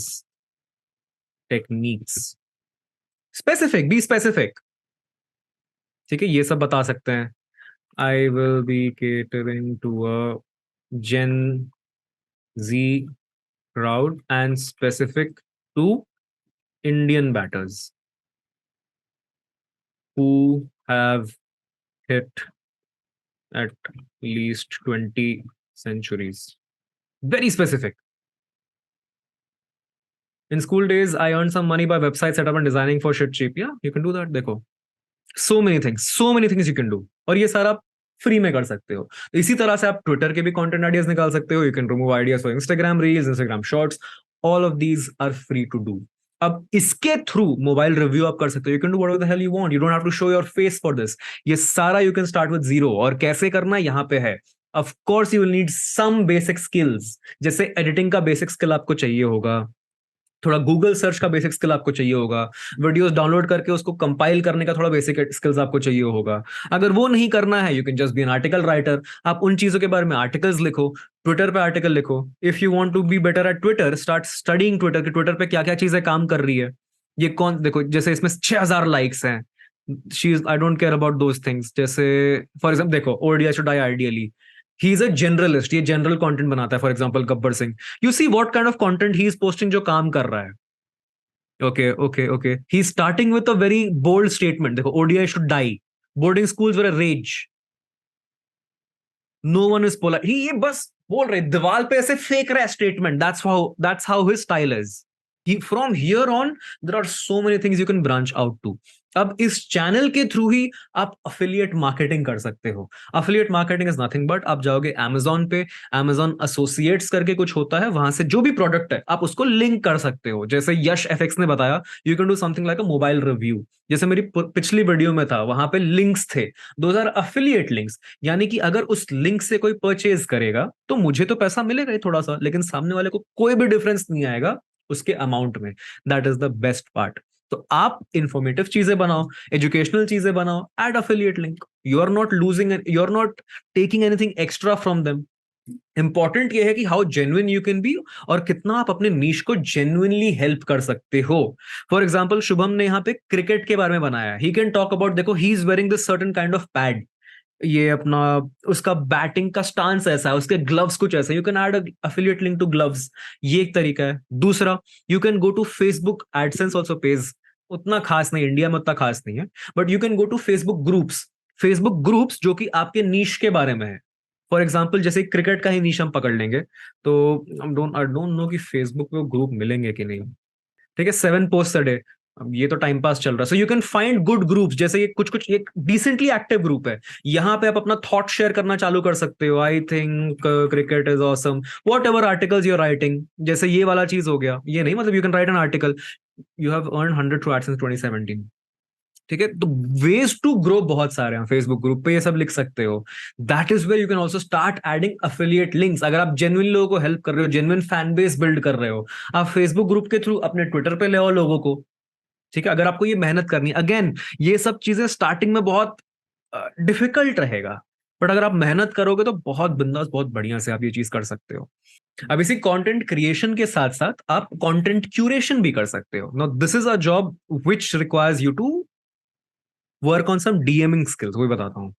techniques. Specific, be specific. ठीक है, ये सब बता सकते हैं। I will be catering to a Gen Z crowd and specific to Indian batters who have hit at least 20 centuries. Very specific. In school days, I earned some money by website setup and designing for shit cheap. Yeah, you can do that. देखो, so many things you can do. और ये सारा आप फ्री में कर सकते हो। इसी तरह से आप ट्विटर के भी कंटेंट आइडियाज निकाल सकते हो। You can remove ideas for Instagram reels, Instagram shorts, all of these are free to do. अब इसके थ्रू मोबाइल रिव्यू आप कर सकते हो। You can do whatever the hell you want, you don't have to show your face for this. ये सारा you can start with zero. और कैसे करना यहाँ पे है। Of course you will need some basic skills, जैसे एडिटिंग का बेसिक स्किल आपको चाहिए होगा, थोड़ा गूगल सर्च का बेसिक स्किल आपको चाहिए होगा, वीडियोस डाउनलोड करके उसको कंपाइल करने का थोड़ा बेसिक स्किल्स आपको चाहिए होगा। अगर वो नहीं करना है, you can just be an article writer. आप उन चीजों के बारे में आर्टिकल्स लिखो, ट्विटर पे आर्टिकल लिखो। If you want to be better at Twitter, start studying Twitter कि ट्विटर पे क्या क्या चीजें काम कर रही है। ये कौन, देखो जैसे इसमें 6000 लाइक्स हैं, she is, I don't care about those things. जैसे फॉर एग्जाम्पल देखो, Odia should I ideally, he is a generalist, ये जनरल कंटेंट बनाता है। For example Gabbar Singh, you see what kind of content he is posting जो काम कर रहा है। Okay, okay, okay. He's starting with a very bold statement. देखो, ODI should die. Boarding schools were a rage. No one is polite. ये बस बोल रहे, दीवार पे ऐसे फेंक रहा है statement. That's how his style is. From here on, there are so many things you can branch out to. अब इस चैनल के थ्रू ही आप अफिलिएट मार्केटिंग कर सकते हो। Affiliate marketing is nothing but, आप जाओगे Amazon पे, Amazon एसोसिएट्स करके कुछ होता है, वहां से जो भी प्रोडक्ट है आप उसको लिंक कर सकते हो। जैसे यश एफएक्स ने बताया, you can do something like a mobile review. जैसे मेरी पिछली वीडियो में था, वहां पे लिंक्स थे, दोज आर अफिलिएट लिंक्स। यानी कि अगर उस लिंक से कोई परचेज करेगा तो मुझे तो पैसा मिलेगा ही थोड़ा सा, लेकिन सामने वाले को कोई भी डिफरेंस नहीं आएगा उसके अमाउंट में। That is the best part. तो आप इंफॉर्मेटिव चीजें बनाओ, एजुकेशनल चीजें बनाओ, add affiliate link. You are not losing, you are not taking anything extra from them. Important ये है कि how genuine you can be, और कितना आप अपने नीश को जेन्युइनली हेल्प कर सकते हो। फॉर एग्जाम्पल, शुभम ने यहाँ पे क्रिकेट के बारे में बनाया, ही कैन टॉक अबाउट, देखो he is wearing this certain kind of pad, ये अपना, उसका बैटिंग का स्टांस ऐसा है, उसके ग्लव्स कुछ ऐसा, you can add affiliate link to gloves. ये एक तरीका है। दूसरा, you can go to Facebook AdSense also page, उतना खास नहीं, इंडिया में उतना खास नहीं है, but you can go to Facebook groups, Facebook groups जो कि आपके नीश के बारे में है। फॉर एग्जाम्पल, जैसे क्रिकेट का ही नीश हम पकड़ लेंगे, तो आई डोंट नो कि फेसबुक पे ग्रुप मिलेंगे कि नहीं। ठीक है, 7 पोस्ट अ डे, अब ये तो टाइम पास चल रहा है, सो you can find good groups, जैसे ये कुछ कुछ एक डिसेंटली एक्टिव ग्रुप है, यहाँ पे आप अपना थॉट शेयर करना चालू कर सकते हो। I think cricket is awesome, whatever articles you are writing, जैसे ये वाला चीज हो गया, ये नहीं मतलब you can write an article, you have earn 100 through AdSense 2017। ठीक है, तो वेज टू ग्रो बहुत सारे हैं, फेसबुक ग्रुप पे ये सब लिख सकते हो। That is where you can also start adding affiliate links. अगर आप जेन्युइन लोगों को हेल्प कर रहे हो, जेन्युइन फैन बेस बिल्ड कर रहे हो, आप फेसबुक ग्रुप के थ्रू अपने ट्विटर पे ले आओ लोगों को। ठीक है, अगर आपको ये मेहनत करनी है, अगेन ये सब चीजें स्टार्टिंग में बहुत डिफिकल्ट रहेगा, बट अगर आप मेहनत करोगे तो बहुत बिंदास, बहुत बढ़िया से आप ये चीज कर सकते हो। अब इसी कंटेंट क्रिएशन के साथ साथ आप कंटेंट क्यूरेशन भी कर सकते हो। Now this is a job which requires you to work on some DMing skills, वही बताता हूँ।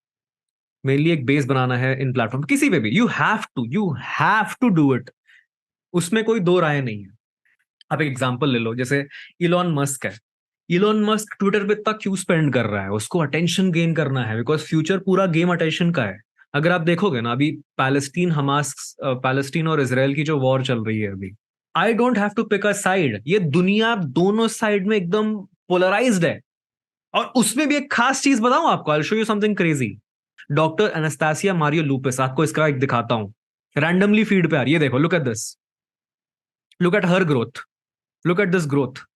मेनली एक बेस बनाना है इन प्लेटफॉर्म, किसी पे भी you have to do it, उसमें कोई दो राय नहीं है। आप एक एग्जांपल ले लो, जैसे इलॉन मस्क है। इलॉन मस्क ट्विटर पे इतना क्यों स्पेंड कर रहा है? उसको अटेंशन गेन करना है, बिकॉज फ्यूचर पूरा गेम अटेंशन का है। अगर आप देखोगे ना, अभी पैलेस्टीन और इसराइल की जो वॉर चल रही है अभी, I don't have to pick a side, ये दुनिया दोनों साइड में एकदम पोलराइज्ड है। और उसमें भी एक खास चीज बताऊं आपको, I show you something crazy. Doctor Anastasia Mario Lopes, आपको इसका एक दिखाता हूं, रैंडमली फीड पे आ रही है, ये देखो, look at this, look at her growth, look at this growth.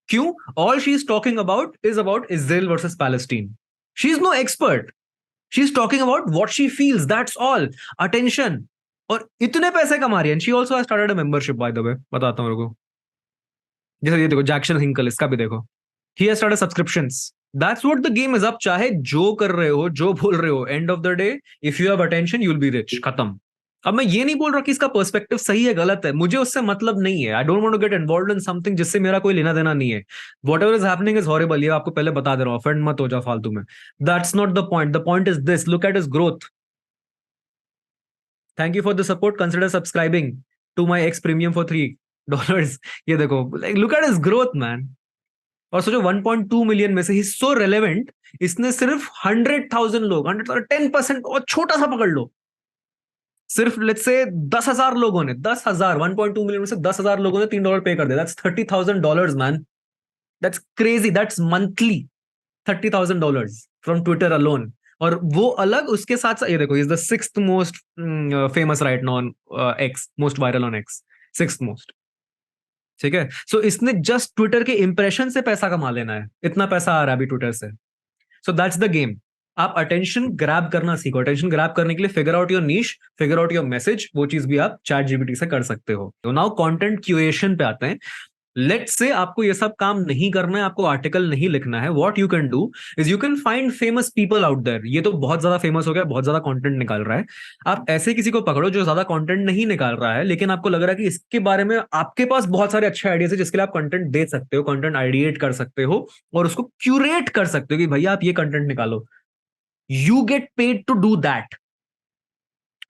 क्यों? All she is talking about is about Israel versus Palestine. She is no expert, she is talking about what she feels, that's all. Attention. और इतने पैसे कमा रही है, she also started a membership, by the way, बताता हूँ रुको। जैसे ये देखो, जैक्सन हिंकल, इसका भी देखो, he has started subscriptions. That's what the game is. आप चाहे जो कर रहे हो, जो बोल रहे हो, and of the day if you have attention you will be rich, खत्म। अब मैं ये नहीं बोल रहा कि इसका पर्सपेक्टिव सही है गलत है, मुझे उससे मतलब नहीं है। I don't want to get involved in something जिससे मेरा कोई लेना देना नहीं है। Whatever is happening is horrible, ये आपको पहले बता दे रहा हूं, ऑफेंड मत हो जाओ फालतू में। That's not the point, the point is this, look at his growth. Thank you for the support, consider subscribing to my X premium for $3। ये देखो, look at his growth man. और सोचो 1.2 मिलियन में से ही सो रेलेवेंट, इसने सिर्फ 100,000 लोग, 10% और छोटा सा पकड़ लो, सिर्फ लेट्स से 10,000 लोगों ने, 10,000, 1.2 मिलियन में से 10,000 लोगों ने $3 पे कर दिया, that's $30,000 man. That's crazy, that's monthly $30,000 from Twitter alone. और वो अलग, उसके साथ साथ ये देखो, is the sixth most famous right now on x, most viral on x, sixth most. ठीक है, सो इसने जस्ट ट्विटर के इंप्रेशन से पैसा कमा लेना है, इतना पैसा आ रहा है अभी ट्विटर से। So that's the game. आप अटेंशन ग्रैब करना सीखो। अटेंशन ग्रैब करने के लिए figure out your niche, figure out your message, वो चीज भी आप चैट जीपीटी से कर सकते हो। तो नाउ कंटेंट क्यूरेशन पे आते हैं। लेट्स से आपको ये सब काम नहीं करना है, आपको आर्टिकल नहीं लिखना है, what you can do is you can find famous people out there. ये तो बहुत ज्यादा फेमस हो गया, बहुत ज्यादा कंटेंट निकाल रहा है। आप ऐसे किसी को पकड़ो जो ज्यादा कंटेंट नहीं निकाल रहा है, लेकिन आपको लग रहा है कि इसके बारे में आपके पास बहुत सारे अच्छे आइडियाज है जिसके लिए आप कंटेंट दे सकते हो, कंटेंट आइडिएट कर सकते हो, और उसको क्यूरेट कर सकते हो कि भैया आप ये कंटेंट निकालो। You get paid to do that,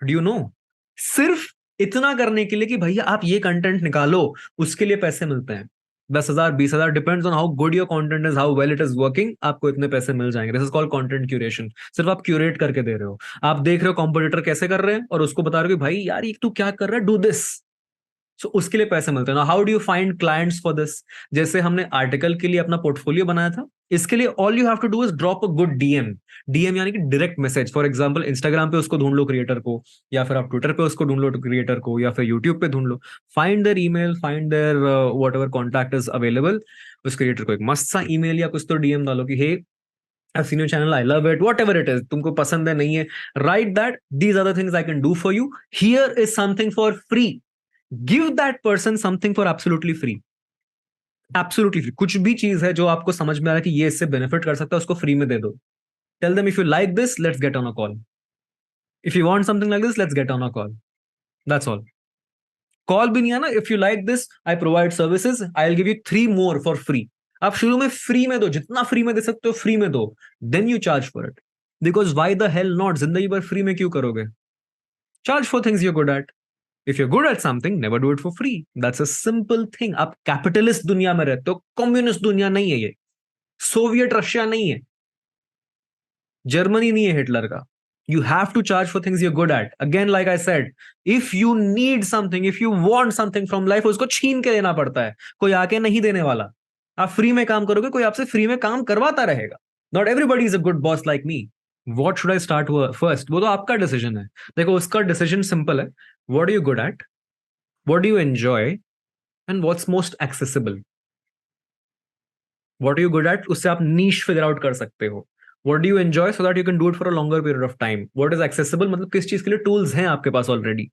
do you know? सिर्फ इतना करने के लिए कि भैया आप ये कंटेंट निकालो, उसके लिए पैसे मिलते हैं। 10,000, 20,000, depends on how good your content is, how well it is working, आपको इतने पैसे मिल जाएंगे। This is called content curation. सिर्फ आप क्यूरेट करके दे रहे हो, आप देख रहे हो कॉम्पिटिटर कैसे कर रहे हैं और उसको बता रहे हो कि भाई यार ये तू क्या कर रहा है, डू दिस। सो उसके लिए पैसे मिलते हैं ना। How do you find clients for this? जैसे हमने आर्टिकल के लिए अपना पोर्टफोलियो बनाया था, इसके लिए all you have to do is drop a good DM. DM यानी कि direct message. For example, Instagram पे उसको ढूंढ लो क्रिएटर को, या फिर आप ट्विटर पे उसको ढूंढ लो क्रिएटर को, या फिर यूट्यूब पे ढूंढ लो। Find their email, find their whatever contact is available. उस क्रिएटर को एक मस्त सा ईमेल या कुछ तो डीएम डालो कि हे, I've seen your channel, I love it, whatever it is, तुमको पसंद है नहीं है, write that, these are the things I can do for you, here is something for free, give that person something for absolutely free। Absolutely free. कुछ भी चीज है जो आपको समझ में आ रहा है कि ये इससे बेनिफिट कर सकता है, उसको फ्री में दे दो। Tell them if you like this, let's get on a call. If you want something like this, let's get on a call. That's all. Call भी नहीं है ना, if you like this I provide services, I will give you 3 more for free. आप शुरू में फ्री में दो, जितना फ्री में दे सकते हो फ्री में दो, then you charge for it. Because why the hell not, जिंदगी भर फ्री में क्यों करोगे? Charge for things you good at. If you good at something, never do it for free. That's a simple thing. आप कैपिटलिस्ट दुनिया में रहते हो, कम्युनिस्ट दुनिया नहीं है ये। सोवियत रशिया नहीं है, जर्मनी नहीं है हिटलर का। You have to charge for things you're good at. Again, like I said, if you need something, if you want something from life, उसको छीन के देना पड़ता है, कोई आके नहीं देने वाला। आप फ्री में काम करोगे, कोई आपसे फ्री में काम करवाता रहेगा। Not everybody is a good boss like me. What should I start first? वो तो आपका डिसीजन है। देखो, उसका डिसीजन सिंपल है। What are you good at? What do you enjoy? And what's most accessible? What are you good at? उससे आप niche figure out कर सकते हो। What do you enjoy so that you can do it for a longer period of time? What is accessible? मतलब किस चीज के लिए tools हैं आपके पास ऑलरेडी?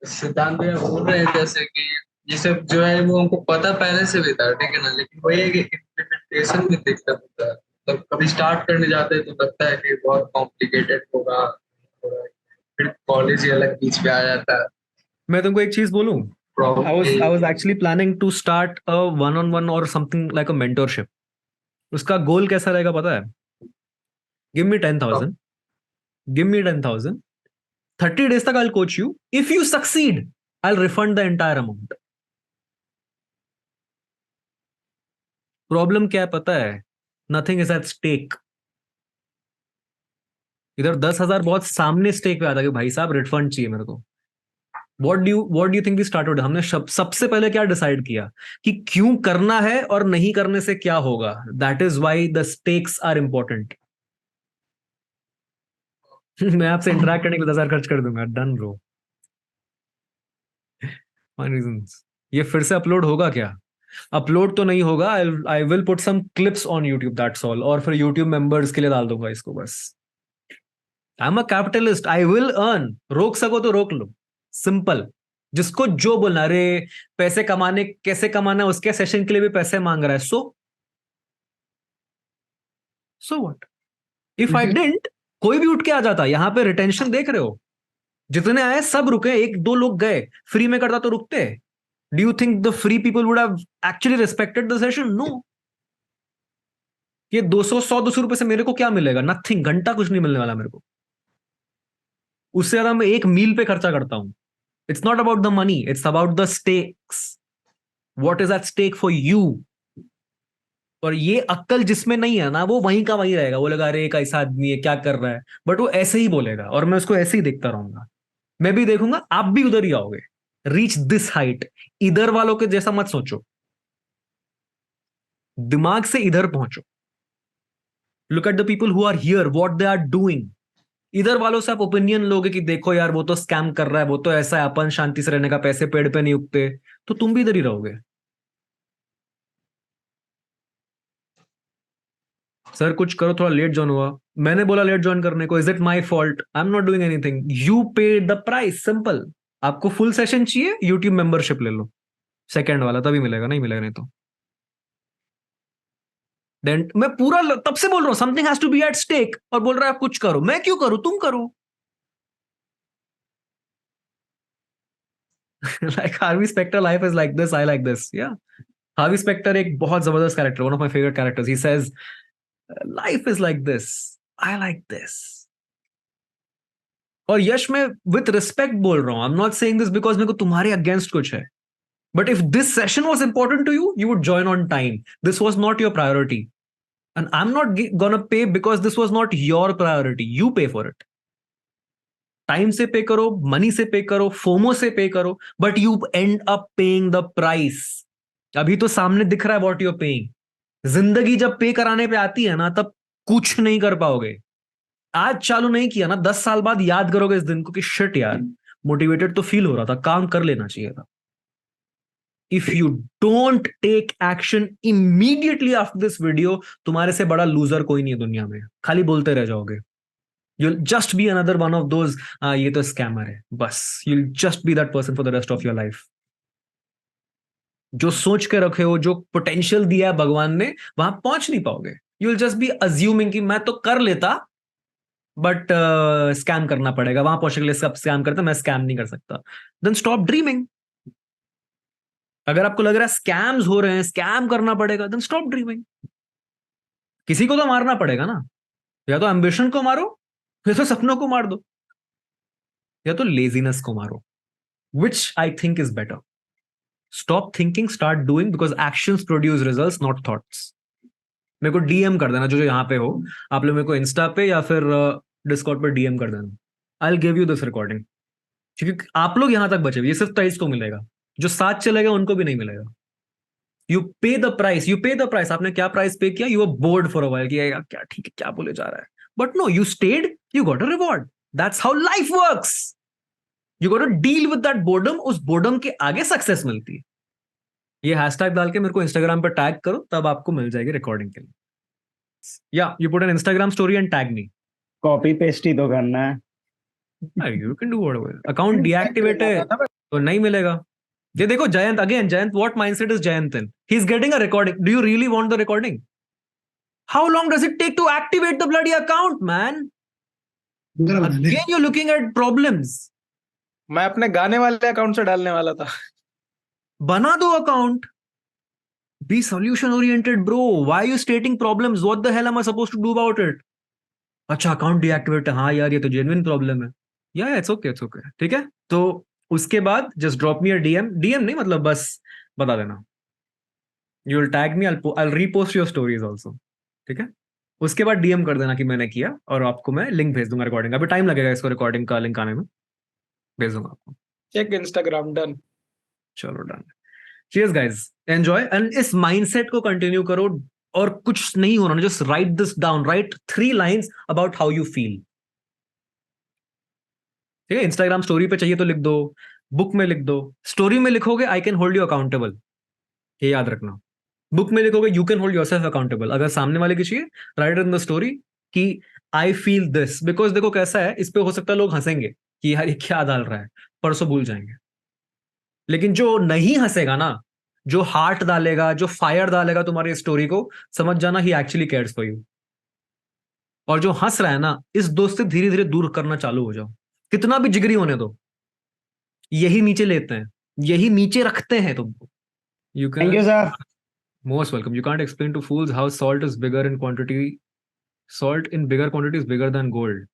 सिद्धांत भैया बोल रहे हैं जैसे कि ये सब जो है वो हमको पता पहले से भी था, ठीक है ना, लेकिन वही है कि इम्प्लीमेंटेशन में दिक्कत होता है। मतलब कभी स्टार्ट करने जाते हैं तो लगता है कि बहुत कॉम्प्लिकेटेड होगा, फिर कॉलेज ही अलग बीच में आ जाता है। मैं तुमको एक चीज बोलूं। I was problem. actually planning to start a one-on-one or something like a mentorship. उसका गोल कैसा रहेगा पता है? Give me 10,000. Give me 10,000. 30 days तक I'll coach you. If you succeed, I'll refund the entire amount. Problem क्या है पता है? Nothing is at stake. इधर 10,000 बहुत सामने स्टेक पे आता कि भाई साहब रिफंड चाहिए मेरे को। What do you think we started? हमने सबसे पहले क्या डिसाइड किया कि क्यों करना है और नहीं करने से क्या होगा। That is why the stakes are important. मैं आपसे इंटरेक्ट करने के लिए 10,000 खर्च कर दूंगा, डन ब्रो। One reason. ये फिर से अपलोड होगा क्या? अपलोड तो नहीं होगा। I will put some clips on YouTube, that's all. और फिर यूट्यूब मेंबर्स के लिए डाल दूंगा इसको बस। I am a capitalist, I will earn. रोक सको तो रोक लो, सिंपल। जिसको जो बोलना, अरे पैसे कमाने कैसे कमाना है, उसके सेशन के लिए भी पैसे मांग रहा है, so what? If I didn't, कोई भी उठ के आ जाता। यहां पे रिटेंशन देख रहे हो, जितने आए सब रुके, एक दो लोग गए। फ्री में करता तो रुकते? Do you think the free people would have actually respected the session? No. ये 200 100 200 रुपए से मेरे को क्या मिलेगा? नथिंग। घंटा कुछ नहीं मिलने वाला मेरे को। उससे ज्यादा मैं एक मील पे खर्चा करता हूं। It's not about the money, it's about the stakes. What is at stake for you? और ये अक्कल जिसमें नहीं है ना, वो वहीं का वहीं रहेगा। बोलेगा अरे एक ऐसा आदमी है क्या कर रहा है, बट वो ऐसे ही बोलेगा और मैं उसको ऐसे ही देखता रहूंगा। मैं भी देखूंगा, आप भी उधर ही आओगे। Reach this height. इधर वालों के जैसा मत सोचो, दिमाग से इधर पहुंचो। Look at the people who are here, what they are doing. इधर वालों से आप ओपिनियन लोगे कि देखो यार वो तो स्कैम कर रहा है, वो तो ऐसा है, अपन शांति से रहने का, पैसे पेड़ पे नहीं उगते। तो तुम भी इधर ही रहोगे। सर कुछ करो, थोड़ा लेट ज्वाइन हुआ। मैंने बोला लेट ज्वाइन करने को? Is it my fault? I am not doing anything, you pay the price, simple. आपको फुल सेशन चाहिए, यूट्यूब मेंबरशिप ले लो। सेकंड वाला तभी मिलेगा, नहीं मिलेगा नहीं तो। देन मैं पूरा तब से बोल रहा हूं something has to be at stake, और बोल रहा है आप कुछ करो। मैं क्यों करूं? तुम करो। Like Harvey Specter, life is like this, I like this, yeah. Harvey Specter एक बहुत जबरदस्त character, one of my favourite characters. He says life is like this, I like this. और यश, मैं विथ रिस्पेक्ट बोल रहा हूं। I am not saying this because मेरे को तुम्हारे अगेंस्ट कुछ है। But if this session was important to you, you would join on time. This was not your priority. And I'm not gonna pay because this was not your priority. You pay for it. Time से पे करो, मनी से पे करो, फोमो से पे करो, but you and up paying the price. अभी तो सामने दिख रहा है व्हाट यूर पेइंग। जिंदगी जब पे कराने पे आती है ना, तब कुछ नहीं कर पाओगे। आज चालू नहीं किया ना, 10 साल बाद याद करोगे इस दिन को कि शिट यार, मोटिवेटेड तो फील हो रहा था, काम कर लेना चाहिए था। If you don't take action immediately after this video, तुम्हारे से बड़ा लूजर कोई नहीं है दुनिया में। खाली बोलते रह जाओगे। You'll just be another one of those, ये तो स्कैमर है, बस। You'll just be that person for the rest of your life. जो सोच के रखे हो, जो पोटेंशियल दिया है भगवान ने, वहां पहुंच नहीं पाओगे. You will just be assuming कि मैं तो कर लेता, बट स्कैम करना पड़ेगा. वहां पहुंचने के लिए सब स्कैम करते, मैं स्कैम नहीं कर सकता. Then stop dreaming. अगर आपको लग रहा है स्कैम्स हो रहे हैं, स्कैम करना पड़ेगा, देन स्टॉप ड्रीमिंग. किसी को तो मारना पड़ेगा ना. या तो एम्बिशन को मारो, या तो सपनों को मार दो, या तो लेजीनेस को मारो. Which I think is better. Stop thinking, start doing, because actions produce results, not thoughts. मेरे को डीएम कर देना, जो जो यहाँ पे हो. आप लोग मेरे को इंस्टा पे या फिर डिस्कॉर्ड पर डीएम कर देना. आई will give you this recording. क्योंकि आप लोग यहां तक बचे हुए, ये सिर्फ 23 को मिलेगा. जो साथ चलेगा उनको भी नहीं मिलेगा. You pay the price, you pay the price. आपने क्या प्राइस पे किया? You are bored for a while कि यार क्या ठीक है, क्या बोले जा रहा है. But no, you stayed, you got a reward. That's how life works. You got to deal with that boredom. उस बोर्डम के आगे सक्सेस मिलती है. ये हैशटैग डाल के मेरे को इंस्टाग्राम पर टैग करो, तब आपको मिल जाएगी रिकॉर्डिंग के लिए. या you put an Instagram story and tag me. Copy paste ही तो करना है. You can do whatever. Account deactivate है तो नहीं मिलेगा. ये देखो Jayant, again Jayant, what mindset is Jayant in? He is getting a recording. Do you really want the recording? How long does it take to activate the bloody account, man? Again you looking at problems. मैं अपने गाने वाले अकाउंट से डालने वाला था. बना दो account. Be solution oriented bro. Why you stating problems? What the hell am I supposed to do about it? अच्छा, अकाउंट डीएक्टिवेट है, हाँ यार ये तो जेन्युइन प्रॉब्लम है. या इट्स ओके, इट्स ओके, ठीक है. तो उसके बाद just drop me a DM. DM नहीं, मतलब बस बता देना. You will tag me, I will repost your stories also. ठीक है. उसके बाद डीएम कर देना कि मैंने किया, और आपको मैं लिंक भेज दूंगा रिकॉर्डिंग. अभी टाइम लगेगा इसको रिकॉर्डिंग का लिंक आने में. भेज दूंगा आपको. Check Instagram. डन. चलो done. Cheers guys, enjoy and इस माइंडसेट को कंटिन्यू करो. और कुछ नहीं होना, just write this down. Write 3 lines about how you feel. ठीक है. इंस्टाग्राम स्टोरी पे चाहिए तो लिख दो, बुक में लिख दो. स्टोरी में लिखोगे I can hold you accountable, ये याद रखना. बुक में लिखोगे you can hold yourself accountable. अगर सामने वाले की चाहिए, राइट इन द स्टोरी कि आई फील दिस. बिकॉज देखो कैसा है, इस पे हो सकता है लोग हंसेंगे कि यार ये क्या डाल रहा है, परसों भूल जाएंगे. लेकिन जो नहीं हंसेगा ना, जो हार्ट डालेगा, जो फायर डालेगा तुम्हारी स्टोरी को, समझ जाना ही एक्चुअली केयर्स फॉर यू. और जो हंस रहा है ना, इस दोस्त से धीरे धीरे दूर करना चालू हो जाओ. कितना भी जिगरी होने दो, यही नीचे लेते हैं, यही नीचे रखते हैं तुमको. You thank you can. Sir. Most welcome. You can't explain to fools how salt is bigger in quantity. Salt in bigger quantity is bigger than gold.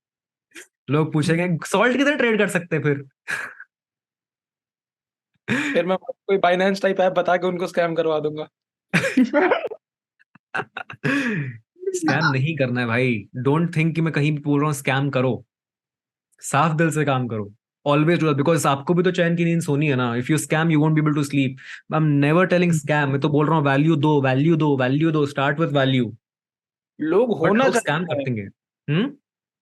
लोग पूछेंगे सॉल्ट किधर ट्रेड कर सकते हैं फिर? फिर मैं कोई बाइनेंस टाइप ऐप बता के उनको स्कैम करवा दूंगा. स्कैम नहीं करना है भाई. डोंट थिंक कि मैं कहीं भी बोल रहा हूँ स्कैम करो. साफ दिल से काम करो. ऑलवेज डू, बिकॉज आपको भी तो चैन की नींद सोनी है ना. If you scam you won't be able to sleep. I am never telling scam. मैं तो बोल रहा हूँ वैल्यू दो, वैल्यू दो, वैल्यू दो. Start with value. लोग बट होना लोग स्कैम चाहते हैं. करते हैं. हम्म.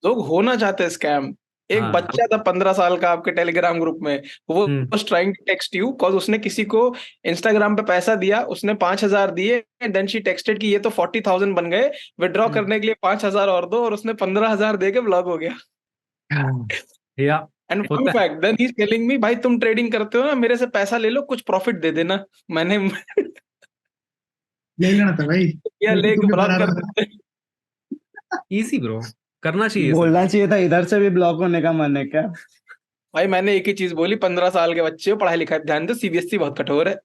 लोग होना चाहते हैं स्कैम. एक हाँ. बच्चा था 15 साल का आपके टेलीग्राम ग्रुप में. वो hmm. Was trying to text you cause उसने किसी को इंस्टाग्राम पे पैसा दिया. उसने 5,000 दिए. देन शी टेक्स्टेड कि ये तो 40,000 बन गए, विड्रॉ करने के लिए 5,000 और दो. और उसने 15,000 दे के ब्लॉक हो गया. या एंड फन होता है. Fact, then he is telling me, भाई तुम ट्रेडिंग करते हो ना, मेरे से पैसा ले लो, कुछ प्रॉफिट दे देना. मैंने यही लेना था भाई. या क्योंकि लेके तुम भी ब्लॉक बना कर रहा था. देते. Easy bro. करना चाहिए सब. बोलना चाहिए था इधर से भी ब्लॉक होने का मन है क्या? भाई मैंने एक ही चीज बोली, 15 साल के बच्चे हो, पढ़ाई लिखाई ध्यान दो, सीबीएसई बहुत कठोर है.